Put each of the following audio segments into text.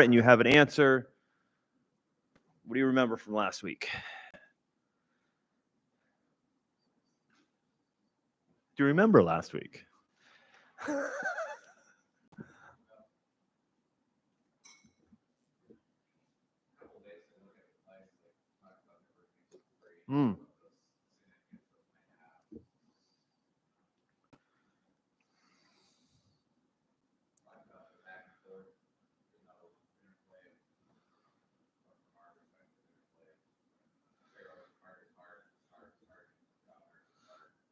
and you have an answer. What do you remember from last week? Do you remember last week? Hmm.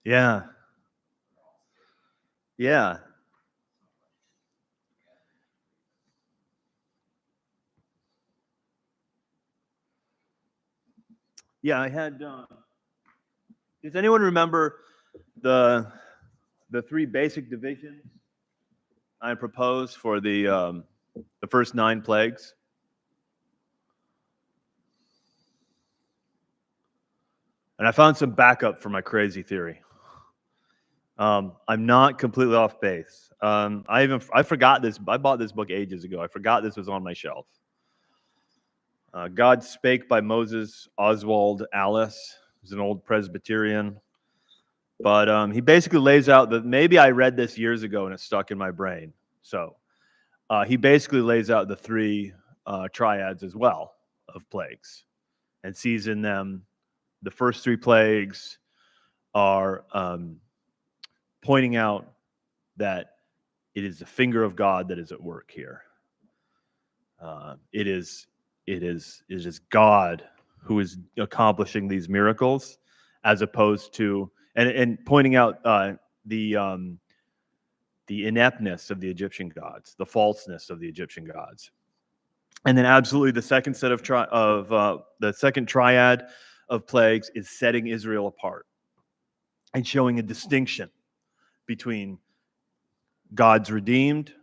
Yeah. Yeah. Yeah, I had. Does anyone remember the three basic divisions I proposed for the first 9 plagues? And I found some backup for my crazy theory. I'm not completely off base. I forgot this. I bought this book ages ago. I forgot this was on my shelf. God Spake by Moses Oswald Alice. He's an old Presbyterian. But he basically lays out that maybe I read this years ago and it stuck in my brain. So he basically lays out the 3 triads as well of plagues and sees in them the first 3 plagues are pointing out that it is the finger of God that is at work here. It is God who is accomplishing these miracles, as opposed to and pointing out the ineptness of the Egyptian gods, the falseness of the Egyptian gods, and then absolutely the second set of the second triad of plagues is setting Israel apart and showing a distinction between God's redeemed,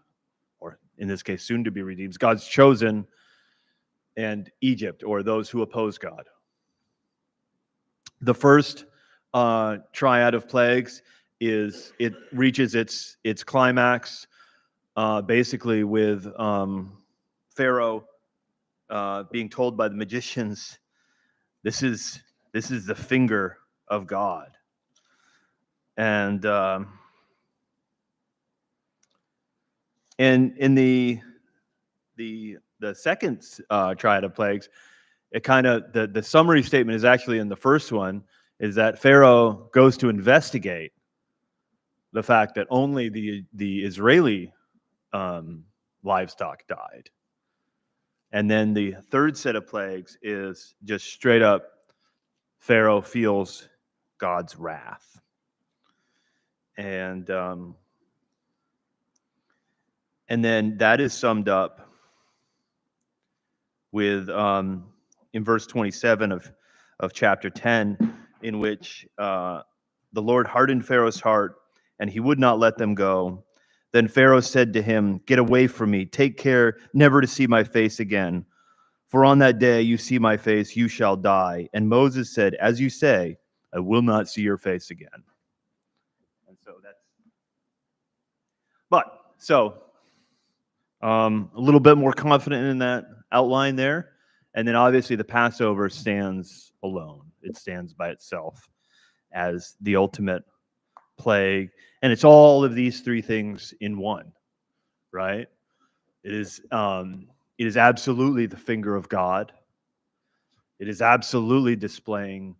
or in this case, soon to be redeemed, God's chosen, and Egypt, or those who oppose God. The first triad of plagues it reaches its climax basically with Pharaoh being told by the magicians, this is the finger of God. And in the second triad of plagues, it kind of the summary statement is actually in the first one, is that Pharaoh goes to investigate the fact that only the Israeli livestock died. And then the third set of plagues is just straight up Pharaoh feels God's wrath. And then that is summed up with in verse 27 of chapter 10, in which the Lord hardened Pharaoh's heart, and he would not let them go. Then Pharaoh said to him, "Get away from me. Take care never to see my face again. For on that day you see my face, you shall die." And Moses said, "As you say, I will not see your face again." And so a little bit more confident in that outline there. And then obviously the Passover stands alone. It stands by itself as the ultimate plague. And it's all of these 3 things in one, right? It is absolutely the finger of God. It is absolutely displaying,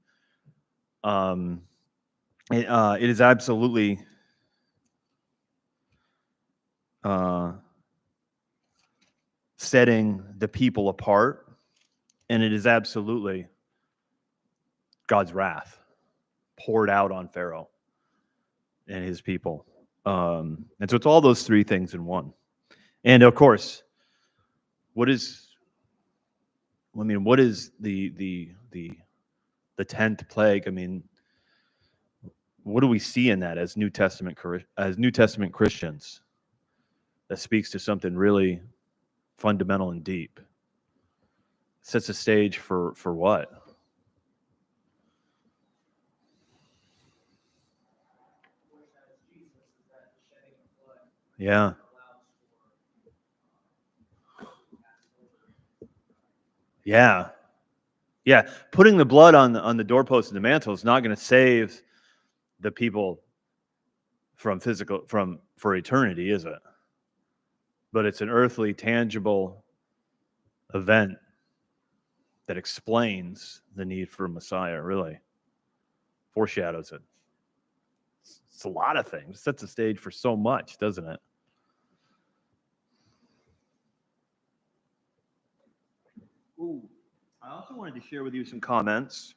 it is absolutely setting the people apart, and it is absolutely God's wrath poured out on Pharaoh and his people. And so it's all those 3 things in one. And of course, what is the 10th plague? I mean, what do we see in that as New Testament Christians that speaks to something really fundamental and deep? Sets a stage for what? Yeah. Yeah. Yeah. Putting the blood on the doorpost and the mantle is not going to save the people for eternity, is it? But it's an earthly, tangible event that explains the need for a Messiah, really. Foreshadows it. It's a lot of things. It sets the stage for so much, doesn't it? Ooh, I also wanted to share with you some comments.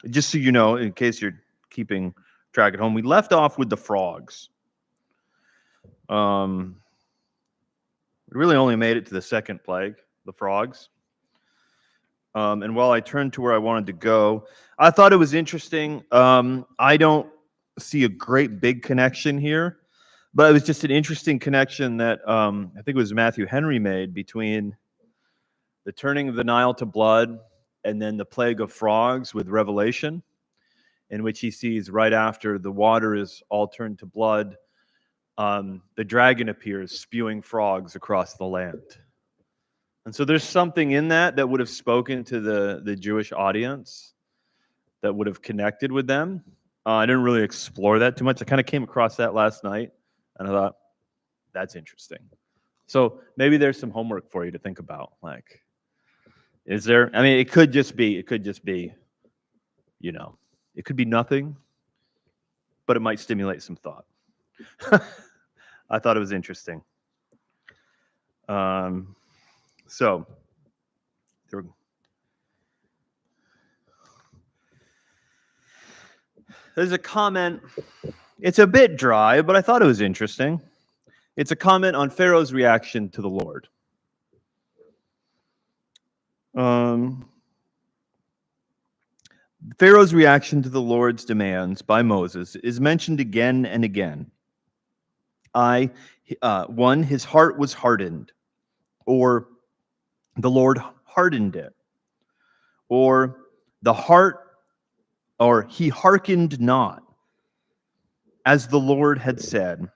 Just so you know, in case you're keeping track at home, we left off with the frogs. We really only made it to the second plague, the frogs. And while I turned to where I wanted to go, I thought it was interesting. I don't see a great big connection here, but it was just an interesting connection that I think it was Matthew Henry made between the turning of the Nile to blood and then the plague of frogs with Revelation, in which he sees right after the water is all turned to blood, the dragon appears spewing frogs across the land. And so there's something in that would have spoken to the Jewish audience, that would have connected with them. I didn't really explore that too much. I kind of came across that last night, and I thought, that's interesting. So maybe there's some homework for you to think about. Like, is there? I mean, it could just be, you know, it could be nothing, but it might stimulate some thought. I thought it was interesting. So there we go. There's a comment. It's a bit dry, but I thought it was interesting. It's a comment on Pharaoh's reaction to the Lord. Pharaoh's reaction to the Lord's demands by Moses is mentioned again and again. One, his heart was hardened, or the Lord hardened it, or he hearkened not, as the Lord had said.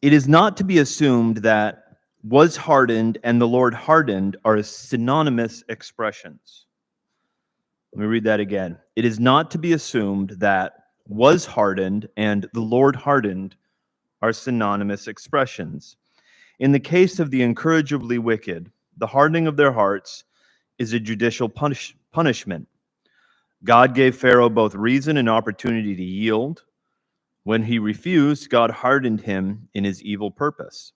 It is not to be assumed that was hardened and the Lord hardened are synonymous expressions. Let me read that again. It is not to be assumed that was hardened and the Lord hardened are synonymous expressions. In the case of the incorrigibly wicked, the hardening of their hearts is a judicial punishment. God gave Pharaoh both reason and opportunity to yield. When he refused, God hardened him in his evil purpose.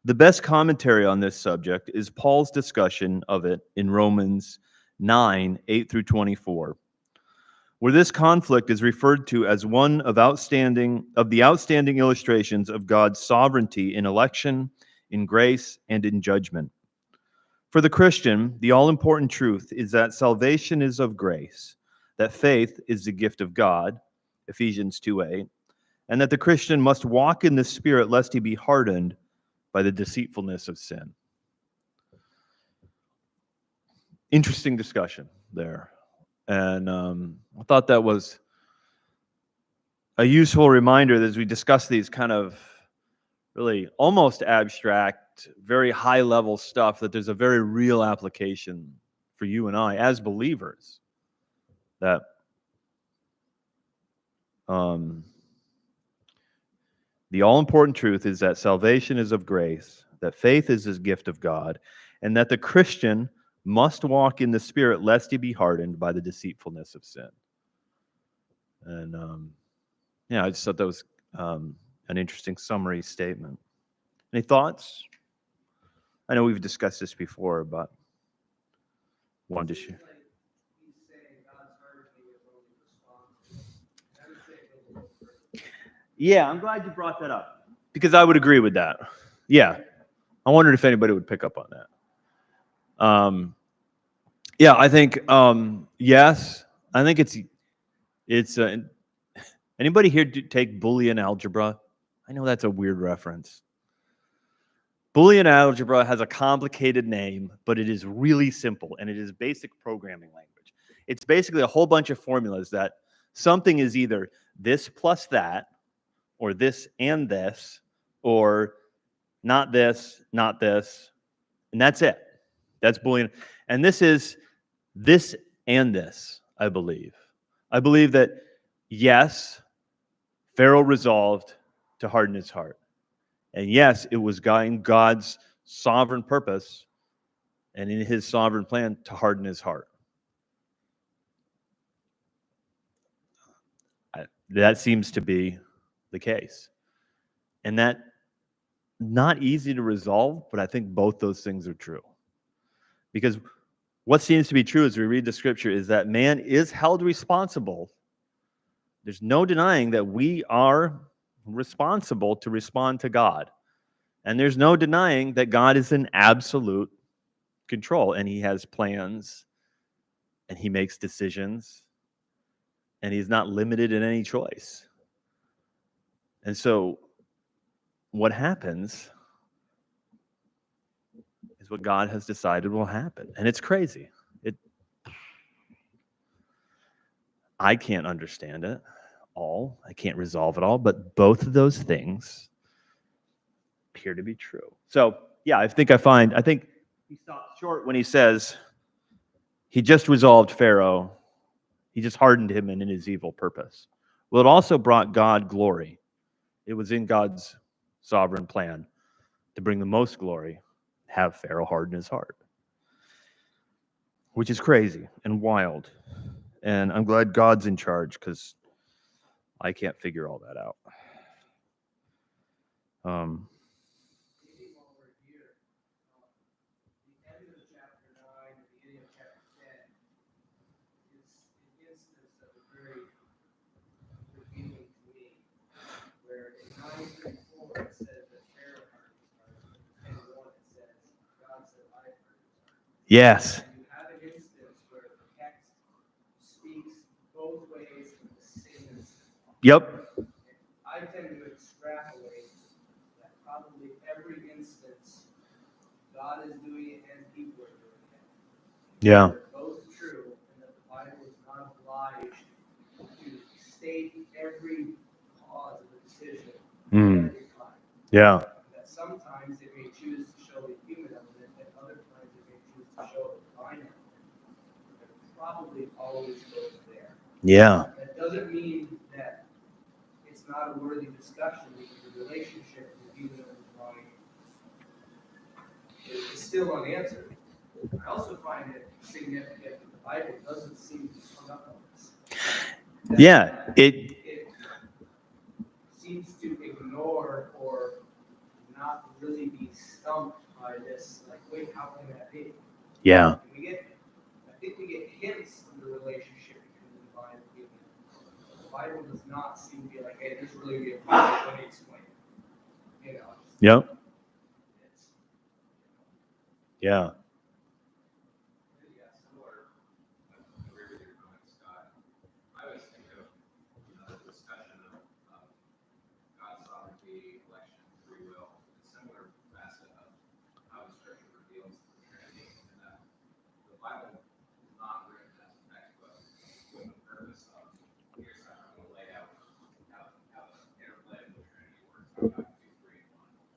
The best commentary on this subject is Paul's discussion of it in Romans 9, 8 through 24, where this conflict is referred to as one of the outstanding illustrations of God's sovereignty in election, in grace, and in judgment. For the Christian, the all-important truth is that salvation is of grace, that faith is the gift of God, Ephesians 2:8, and that the Christian must walk in the Spirit lest he be hardened by the deceitfulness of sin. Interesting discussion there. And I thought that was a useful reminder that as we discuss these kind of really almost abstract, very high-level stuff, that there's a very real application for you and I as believers. That the all-important truth is that salvation is of grace, that faith is a gift of God, and that the Christian must walk in the Spirit lest he be hardened by the deceitfulness of sin. And I just thought that was an interesting summary statement. Any thoughts? I know we've discussed this before, but wanted to share. Yeah, I'm glad you brought that up, because I would agree with that. Yeah, I wondered if anybody would pick up on that. Yeah, I think yes. I think it's anybody here take Boolean algebra? I know that's a weird reference. Boolean algebra has a complicated name, but it is really simple, and it is basic programming language. It's basically a whole bunch of formulas that something is either this plus that, or this and this, or not this, and that's it. That's Boolean. And this is this and this, I believe. I believe that, yes, Pharaoh resolved to harden his heart. And yes, it was in God's sovereign purpose and in his sovereign plan to harden his heart. That seems to be the case. And that, not easy to resolve, but I think both those things are true. Because what seems to be true as we read the scripture is that man is held responsible. There's no denying that we are responsible to respond to God. And there's no denying that God is in absolute control, and he has plans, and he makes decisions, and he's not limited in any choice. And so what happens is what God has decided will happen. And it's crazy. I can't understand it all. I can't resolve it all, but both of those things appear to be true. So, yeah, I think he stops short when he says he just resolved Pharaoh. He just hardened him in his evil purpose. Well, it also brought God glory. It was in God's sovereign plan to bring the most glory, have Pharaoh harden his heart, which is crazy and wild. And I'm glad God's in charge because I can't figure all that out. Yes. You have an instance where the text speaks both ways in the same instance. Yep. I tend to extrapolate that probably every instance God is doing it and people are doing it. Yeah. They're both true, and that the Bible is not obliged to state every cause of the decision every time. Yeah. That sometimes it may choose to show the human element, and other times it may choose to show the divine element. But probably always goes there. Yeah. That doesn't mean that it's not a worthy discussion, because the relationship with the human and the divine is still unanswered. I also find it significant that the Bible doesn't seem to hung up on this. Yeah. It seems to ignore or not really be stumped by this, like, wait, how can that be? Yeah. I think we get hints of the relationship between the divine and human. The Bible does not seem to be like, hey, there's really be a problem, let me explain it. You know. Yep. Yeah.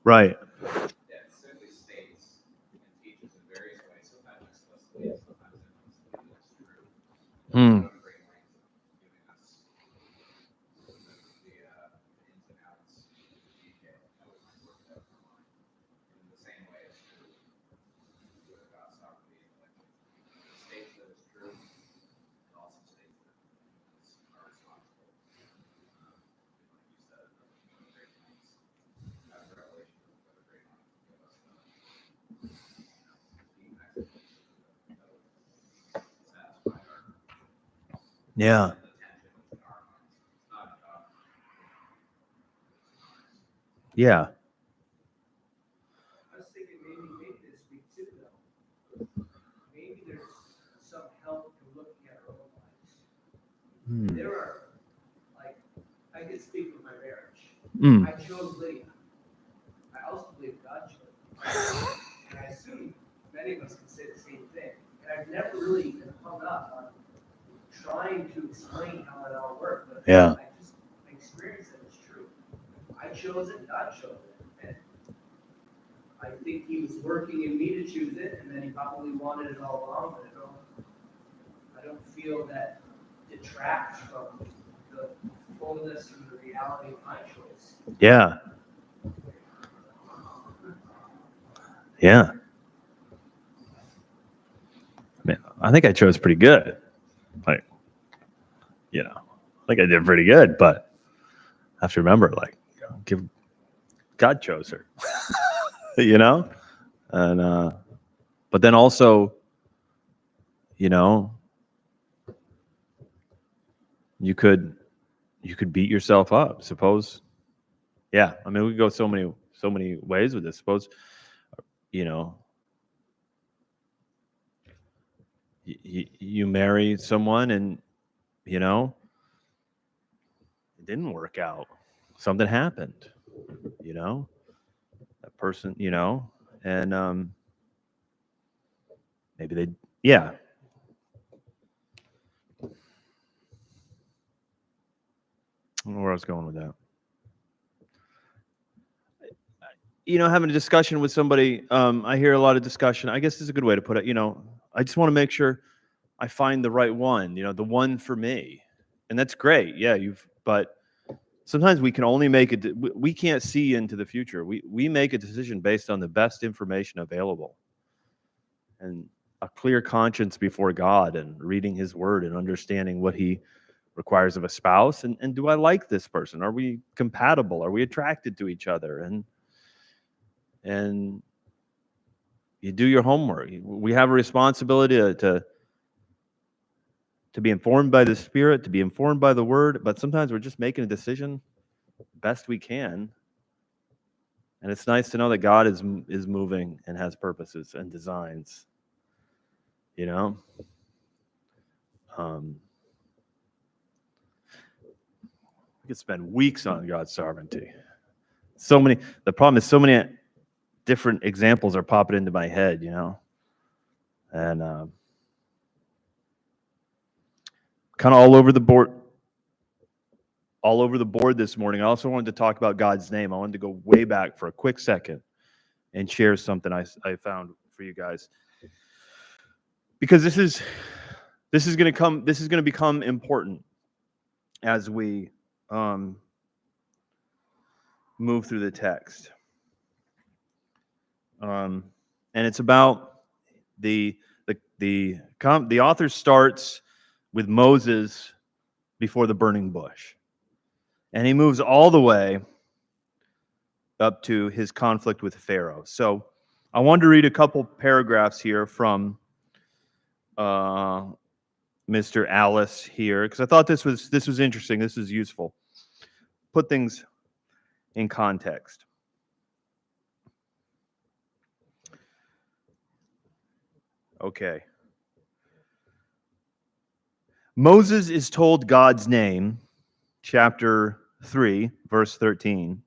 Right. That simply states and teaches in various ways, sometimes explicitly, sometimes implicitly, that's true. Hmm. Great length of giving us the ins and outs, the detail, how we might work that in our mind. In the same way, it's true with God's sovereignty and election. It states that it's true. It also states that it's our responsible. Like you said, the great lengths. Have revelation of the great lengths to give us the deep explanation that would satisfy our Yeah. attention in our minds. It's not God. Yeah. I was thinking maybe this week too, though. Maybe there's some help in looking at our own lives. There are, like, I can speak of my marriage. I chose Lydia. I also believe God chose me. And I assume many of us can say the same thing. And I've never really been hung up on trying to explain how it all worked. But Yeah. I experienced that it's true. I chose it, God chose it. I think he was working in me to choose it, and then he probably wanted it all along, but I don't feel that detracts from the fullness and the reality of my choice. Yeah. Yeah. Man, I think I chose pretty good. Like, you know, I think I did pretty good, but I have to remember, like, give God chose her, you know, and but then also, you know, you could beat yourself up. Suppose, yeah. I mean, we could go so many ways with this. Suppose, you know, you marry someone and you know it didn't work out. Something happened, you know, that person, you know, and maybe they, yeah. I don't know where I was going with that. You know, having a discussion with somebody, I hear a lot of discussion. I guess this is a good way to put it. You know, I just want to make sure I find the right one, you know, the one for me. And that's great. Yeah, but sometimes we can only make it, we can't see into the future. We make a decision based on the best information available. And a clear conscience before God and reading his word and understanding what he requires of a spouse. And do I like this person? Are we compatible? Are we attracted to each other? And you do your homework. We have a responsibility to be informed by the Spirit, to be informed by the Word, but sometimes we're just making a decision best we can. And it's nice to know that God is moving and has purposes and designs. You know, we could spend weeks on God's sovereignty. The problem is so many different examples are popping into my head. You know, and kind of all over the board this morning. I also wanted to talk about God's name. I wanted to go way back for a quick second and share something I found for you guys, because this is going to become important as we move through the text. And it's about the author starts with Moses before the burning bush, and he moves all the way up to his conflict with Pharaoh. So I wanted to read a couple paragraphs here from Mr. Alice here, because I thought this was interesting. This is useful. Put things in context. Okay. Moses is told God's name, chapter 3, verse 13.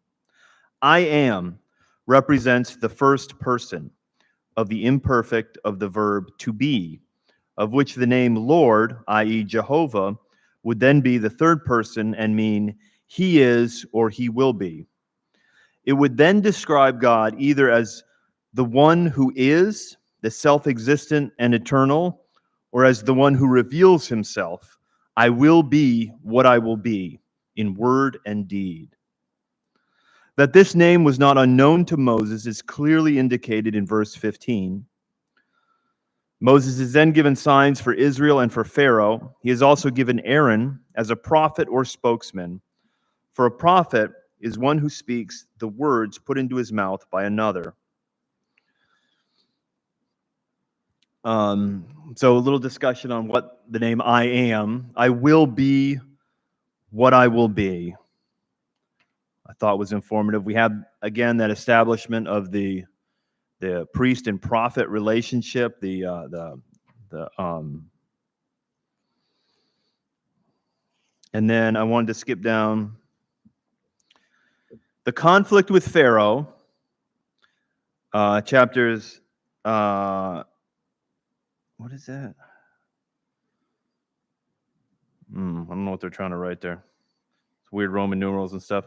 I am represents the first person of the imperfect of the verb to be, of which the name Lord, i.e. Jehovah, would then be the third person and mean he is or he will be. It would then describe God either as the one who is, the self-existent and eternal, or as the one who reveals himself, I will be what I will be, in word and deed. That this name was not unknown to Moses is clearly indicated in verse 15. Moses is then given signs for Israel and for Pharaoh. He is also given Aaron as a prophet or spokesman. For a prophet is one who speaks the words put into his mouth by another. So a little discussion on what the name I am. I will be what I will be, I thought was informative. We have, again, that establishment of the priest and prophet relationship, and then I wanted to skip down the conflict with Pharaoh, chapters, what is that? I don't know what they're trying to write there. It's weird Roman numerals and stuff.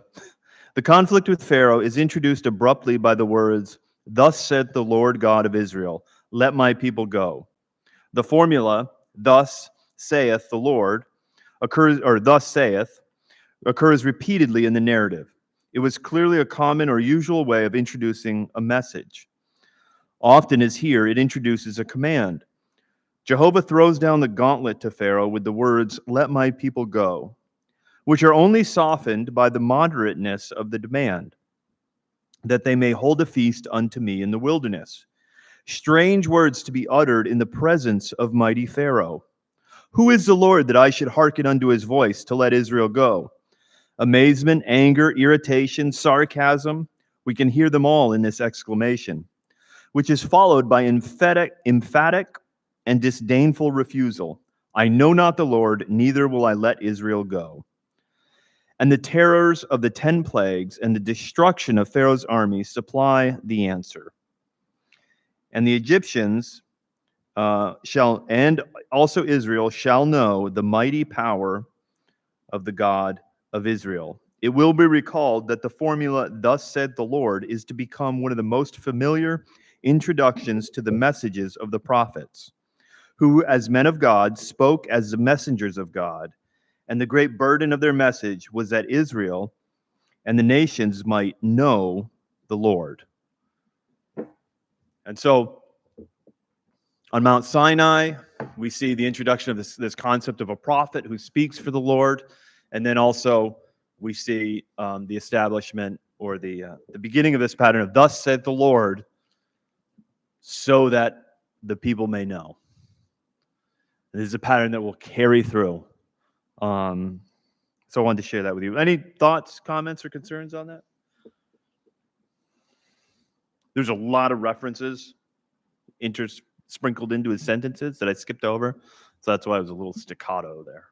The conflict with Pharaoh is introduced abruptly by the words, thus said the Lord God of Israel, let my people go. The formula, thus saith the Lord, occurs repeatedly in the narrative. It was clearly a common or usual way of introducing a message. Often, as here, it introduces a command. Jehovah throws down the gauntlet to Pharaoh with the words, let my people go, which are only softened by the moderateness of the demand, that they may hold a feast unto me in the wilderness. Strange words to be uttered in the presence of mighty Pharaoh. Who is the Lord that I should hearken unto his voice to let Israel go? Amazement, anger, irritation, sarcasm, we can hear them all in this exclamation, which is followed by emphatic and disdainful refusal. I know not the Lord, neither will I let Israel go. And the terrors of the 10 plagues and the destruction of Pharaoh's army supply the answer. And the Egyptians shall, and also Israel, shall know the mighty power of the God of Israel. It will be recalled that the formula, thus said the Lord, is to become one of the most familiar introductions to the messages of the prophets, who, as men of God, spoke as the messengers of God. And the great burden of their message was that Israel and the nations might know the Lord. And so on Mount Sinai, we see the introduction of this concept of a prophet who speaks for the Lord. And then also we see the establishment or the beginning of this pattern of thus said the Lord, so that the people may know. This is a pattern that will carry through. So I wanted to share that with you. Any thoughts, comments, or concerns on that? There's a lot of references sprinkled into his sentences that I skipped over. So that's why I was a little staccato there.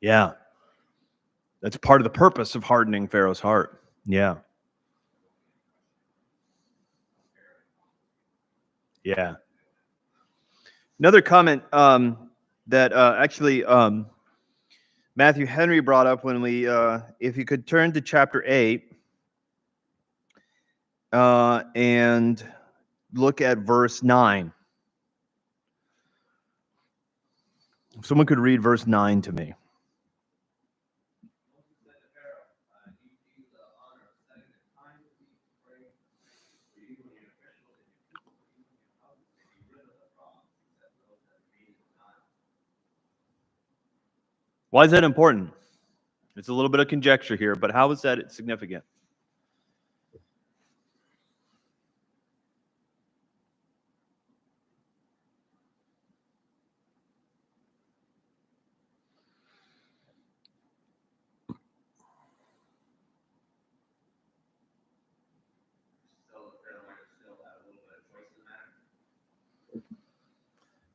Yeah. That's part of the purpose of hardening Pharaoh's heart. Yeah. Yeah. Another comment that actually Matthew Henry brought up when we, if you could turn to chapter 8 and look at verse 9. If someone could read verse 9 to me. Why is that important? It's a little bit of conjecture here, but how is that significant?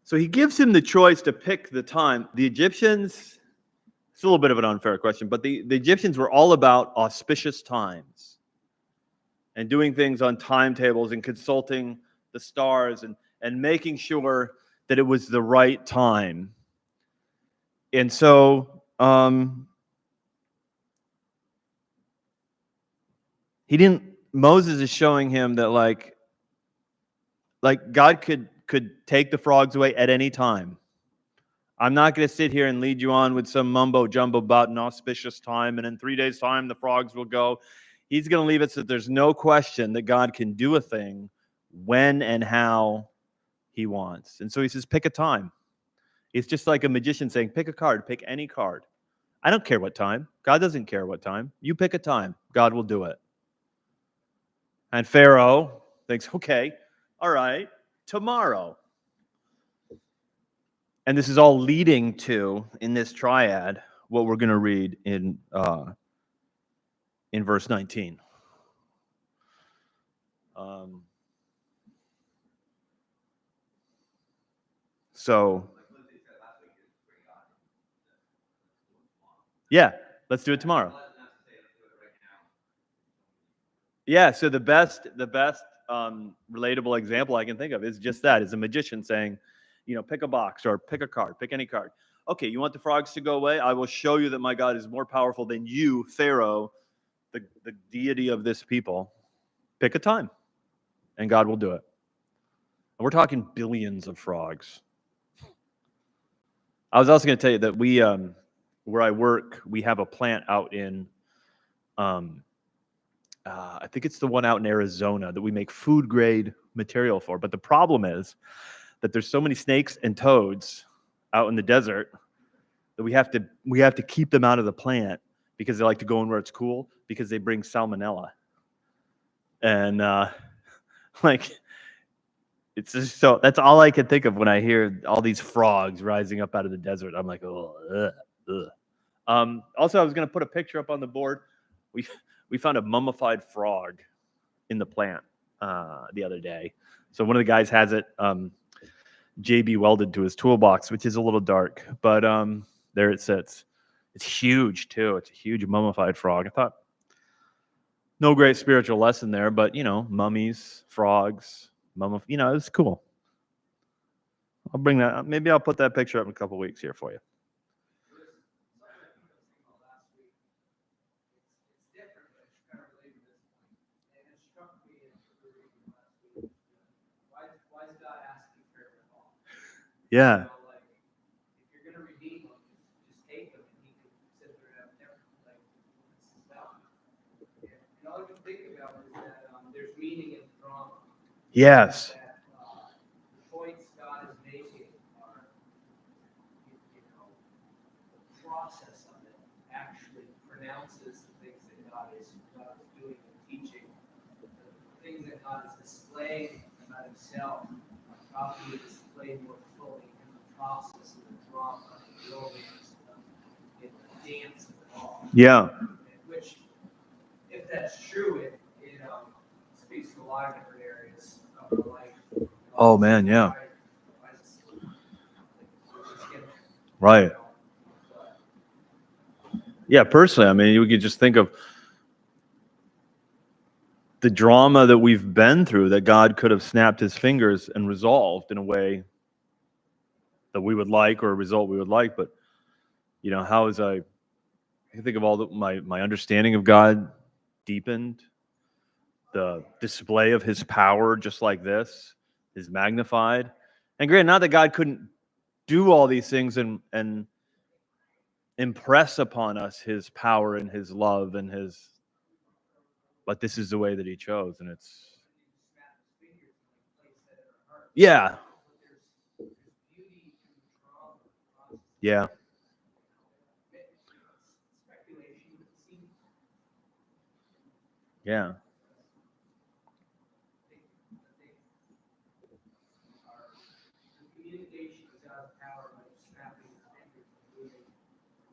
So he gives him the choice to pick the time. The Egyptians, it's a little bit of an unfair question, but the Egyptians were all about auspicious times and doing things on timetables and consulting the stars and making sure that it was the right time. And so Moses is showing him that like God could take the frogs away at any time. I'm not going to sit here and lead you on with some mumbo jumbo about an auspicious time, and in 3 days' time the frogs will go. He's going to leave it so that there's no question that God can do a thing when and how he wants. And so he says, pick a time. It's just like a magician saying, pick a card, pick any card. I don't care what time. God doesn't care what time. You pick a time. God will do it. And Pharaoh thinks, okay, all right, tomorrow. And this is all leading to, in this triad, what we're going to read in verse 19. So, Yeah, let's do it tomorrow. Not to say let's do it right now. Yeah, so the best relatable example I can think of is just that, is a magician saying, pick a box or pick a card, pick any card. Okay, you want the frogs to go away? I will show you that my God is more powerful than you, Pharaoh, the deity of this people. Pick a time, and God will do it. And we're talking billions of frogs. I was also going to tell you that we, where I work, we have a plant out in, I think it's the one out in Arizona that we make food grade material for. But the problem is that there's so many snakes and toads out in the desert that we have to keep them out of the plant because they like to go in where it's cool because they bring salmonella. And it's just so that's all I can think of when I hear all these frogs rising up out of the desert. I'm like, oh, ugh. Also, I was going to put a picture up on the board. We found a mummified frog in the plant the other day. So one of the guys has it JB welded to his toolbox, which is a little dark, but there it sits. It's huge too. It's a huge mummified frog. I thought no great spiritual lesson there, but mummies, frogs, it's cool. I'll bring that up. Maybe I'll put that picture up in a couple weeks here for you. Yeah. If you're going to redeem them, just take them and he can sit there and have different, this is done. And all I can think about is that there's meaning in the drama. Yes. That the points God is making are, the process of it actually pronounces the things that God is doing and teaching. The things that God is displaying about himself are probably displayed more fully in the process of the drama, the romance, in the dance of it all. Yeah. Which, if that's true, it speaks to a lot of different areas of our life. Oh man, yeah. Right. Yeah, personally, I mean, you could just think of the drama that we've been through that God could have snapped his fingers and resolved in a way that we would like, or a result we would like. But, how is I think of all my understanding of God deepened, the display of his power just like this is magnified. And granted, not that God couldn't do all these things and impress upon us his power and his love and but this is the way that he chose, and it's yeah. Yeah. Yeah.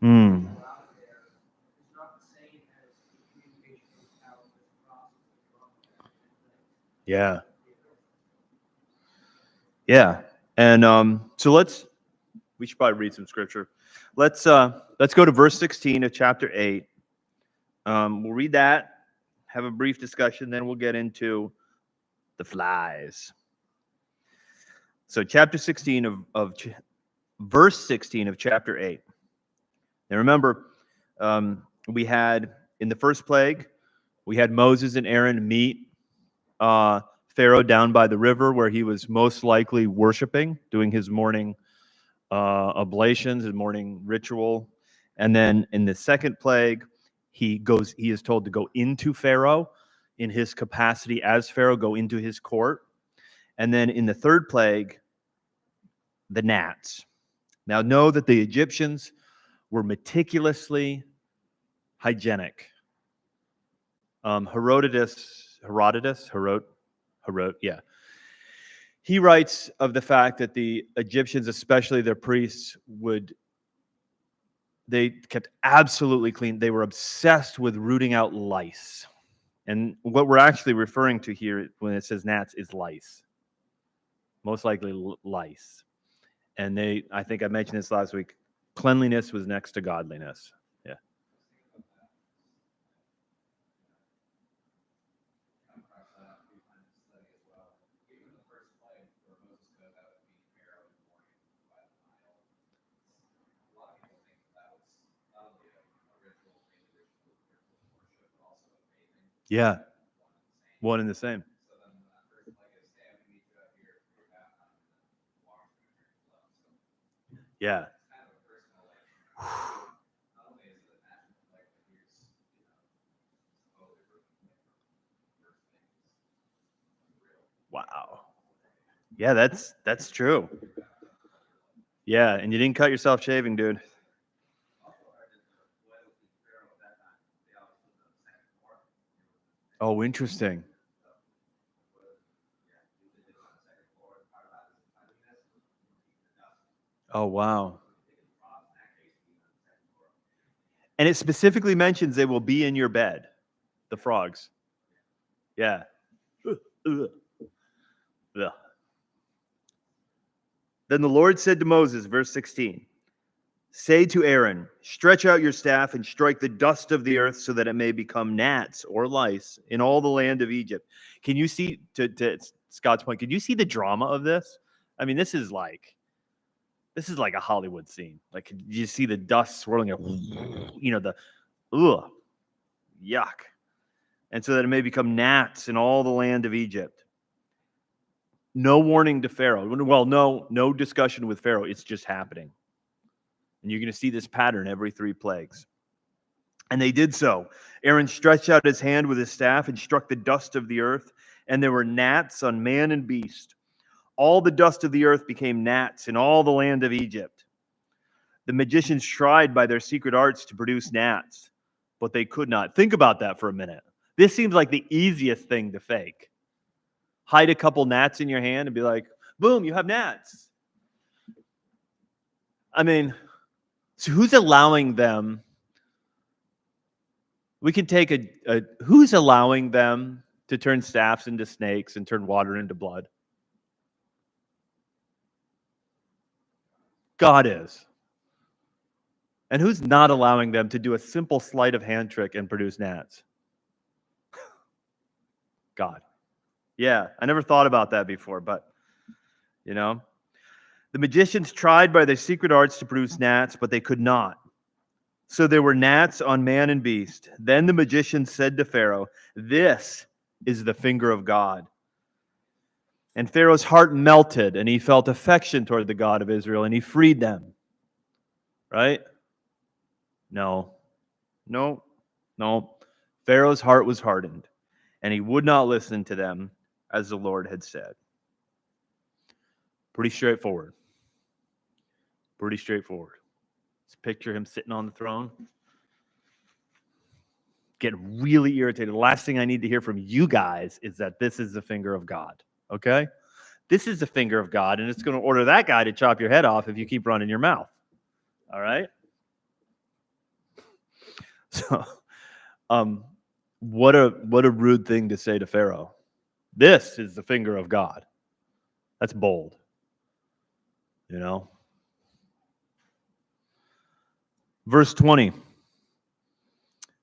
Mm. Yeah. Yeah. And so we should probably read some scripture. Let's go to verse 16 of chapter 8. We'll read that, have a brief discussion, then we'll get into the flies. So chapter 16 of verse 16 of chapter 8. Now remember, we had in the first plague, we had Moses and Aaron meet Pharaoh down by the river where he was most likely worshiping, doing his morning oblations and morning ritual. And then in the second plague, he is told to go into Pharaoh in his capacity as Pharaoh, go into his court. And then in the third plague, the gnats. Now know that the Egyptians were meticulously hygienic. Herodotus, yeah. He writes of the fact that the Egyptians, especially their priests, they kept absolutely clean. They were obsessed with rooting out lice. And what we're actually referring to here when it says gnats is lice. Most likely lice. And I think I mentioned this last week, cleanliness was next to godliness. Yeah. Yeah. One and the same. So then when that first leg is, hey, we meet you out here, you're baptized, and then water's going to turn to blood. So Yeah. it's kind of a personal, like, not only is it a national flag, but here's, supposedly first thing is real. Wow. Yeah, that's true. Yeah, and you didn't cut yourself shaving, dude. Also, I did the boy with the Pharaoh at that time. They always put the second floor. Oh, interesting. Yeah, we did it on the second floor. Part of that is the cleanliness, keep the dust. Oh, wow. They can frost in that case, being on the second floor. And it specifically mentions they will be in your bed, the frogs. Yeah. Ugh. Ugh. Then the Lord said to Moses, verse 16, say to Aaron, stretch out your staff and strike the dust of the earth so that it may become gnats or lice in all the land of Egypt. Can you see, to Scott's point, can you see the drama of this? I mean, this is like a Hollywood scene. Like, you see the dust swirling, the, ugh, yuck. And so that it may become gnats in all the land of Egypt. No warning to Pharaoh. Well, no discussion with Pharaoh. It's just happening. And you're going to see this pattern every 3 plagues. And they did so. Aaron stretched out his hand with his staff and struck the dust of the earth, and there were gnats on man and beast. All the dust of the earth became gnats in all the land of Egypt. The magicians tried by their secret arts to produce gnats, but they could not. Think about that for a minute. This seems like the easiest thing to fake. Hide a couple gnats in your hand and be like, boom, you have gnats. I mean, so who's allowing them? We could take who's allowing them to turn staffs into snakes and turn water into blood? God is. And who's not allowing them to do a simple sleight of hand trick and produce gnats? God. Yeah, I never thought about that before, but, the magicians tried by their secret arts to produce gnats, but they could not. So there were gnats on man and beast. Then the magician said to Pharaoh, this is the finger of God. And Pharaoh's heart melted, and he felt affection toward the God of Israel, and he freed them. Right? No. Pharaoh's heart was hardened, and he would not listen to them as the Lord had said. Pretty straightforward. Let's picture him sitting on the throne. Get really irritated. The last thing I need to hear from you guys is that this is the finger of God. Okay? This is the finger of God, and it's going to order that guy to chop your head off if you keep running your mouth. All right? So, what a rude thing to say to Pharaoh. This is the finger of God. That's bold. Verse 20.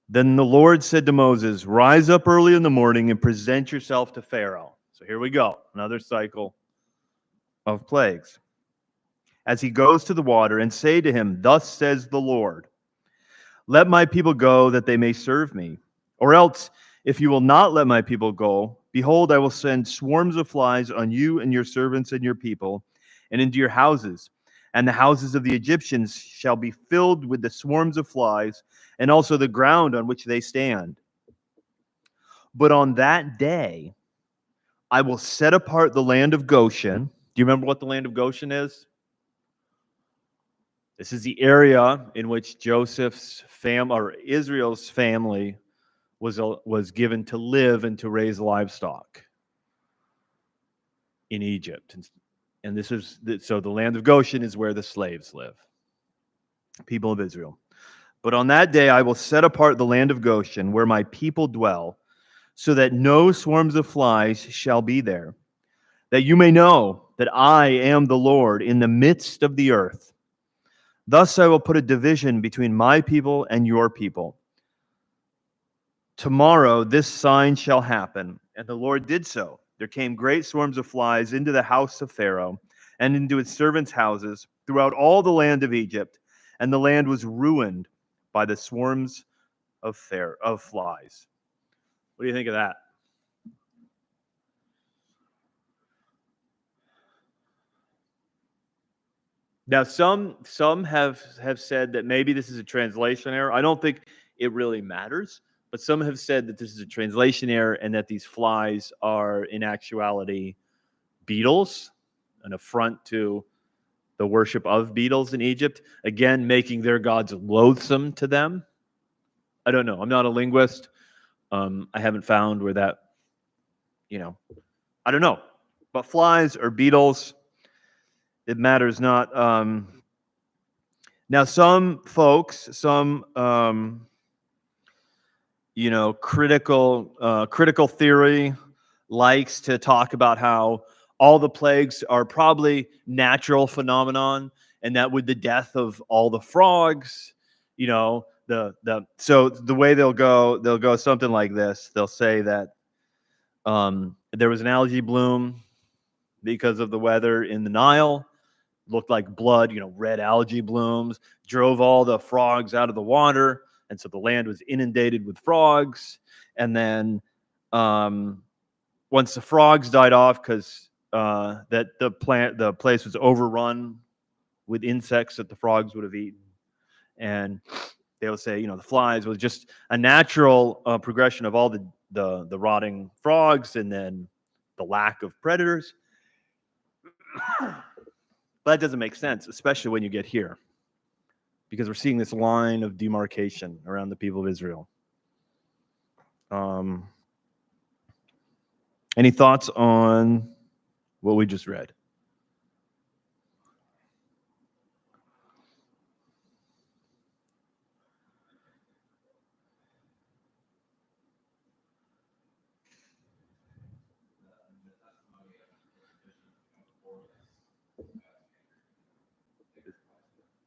Then the Lord said to Moses, rise up early in the morning and present yourself to Pharaoh. So here we go. Another cycle of plagues. As he goes to the water, and say to him, thus says the Lord, let my people go that they may serve me. Or else, if you will not let my people go, behold, I will send swarms of flies on you and your servants and your people, and into your houses. And the houses of the Egyptians shall be filled with the swarms of flies, and also the ground on which they stand. But on that day, I will set apart the land of Goshen. Do you remember what the land of Goshen is? This is the area in which Joseph's or Israel's family was given to live and to raise livestock in Egypt. And so the land of Goshen is where the slaves live, people of Israel. But on that day I will set apart the land of Goshen, where my people dwell, so that no swarms of flies shall be there, that you may know that I am the Lord in the midst of the earth. Thus I will put a division between my people and your people. Tomorrow this sign shall happen. And the Lord did so. There came great swarms of flies into the house of Pharaoh and into his servants' houses throughout all the land of Egypt, and the land was ruined by the swarms of flies. What do you think of that? Now, some have said that maybe this is a translation error. I don't think it really matters, but some have said that this is a translation error and that these flies are in actuality beetles, an affront to the worship of beetles in Egypt, again making their gods loathsome to them. I don't know. I'm not a linguist. I haven't found where that, I don't know. But flies or beetles, it matters not. Now, some folks, some critical theory likes to talk about how all the plagues are probably natural phenomenon, and that with the death of all the frogs, so the way they'll go something like this. They'll say that there was an algae bloom because of the weather in the Nile. Looked like blood, red algae blooms, drove all the frogs out of the water. And so the land was inundated with frogs. And then once the frogs died off, because that the place was overrun with insects that the frogs would have eaten. And they will say, the flies was just a natural progression of all the rotting frogs and then the lack of predators. But that doesn't make sense, especially when you get here, because we're seeing this line of demarcation around the people of Israel. Any thoughts on what we just read?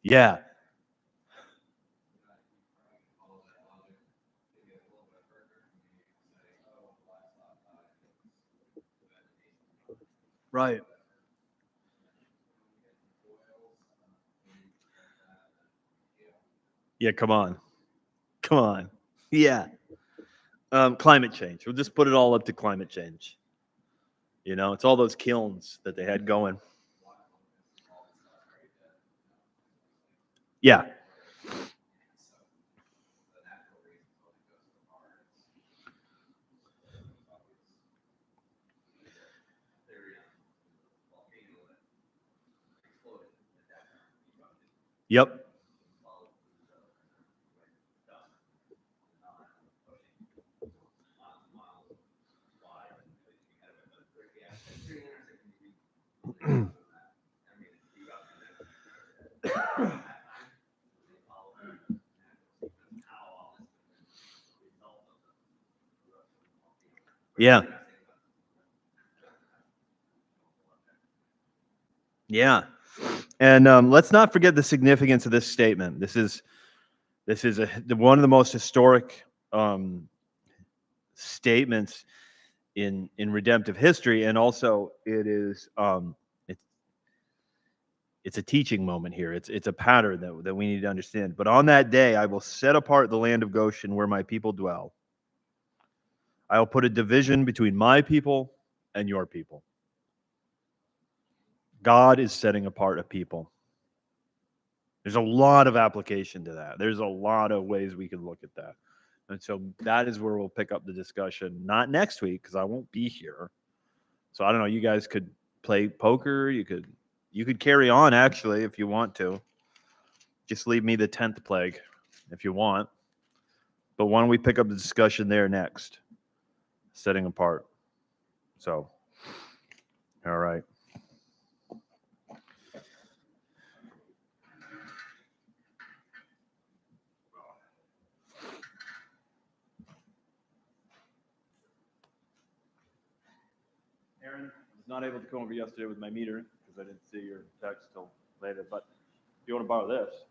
Yeah. Right. Yeah, come on. Come on. Yeah. Climate change. We'll just put it all up to climate change. It's all those kilns that they had going. Yeah. Yep. Yeah. Yeah. And let's not forget the significance of this statement. This is one of the most historic statements in redemptive history, and also it is it's a teaching moment here. It's a pattern that we need to understand. But on that day, I will set apart the land of Goshen where my people dwell. I will put a division between my people and your people. God is setting apart a people. There's a lot of application to that. There's a lot of ways we could look at that. And so that is where we'll pick up the discussion, not next week, because I won't be here. So I don't know, you guys could play poker. You could carry on, actually, if you want to. Just leave me the 10th plague if you want. But why don't we pick up the discussion there next? Setting apart. So, all right. Aaron was not able to come over yesterday with my meter because I didn't see your text till later. But if you want to borrow this,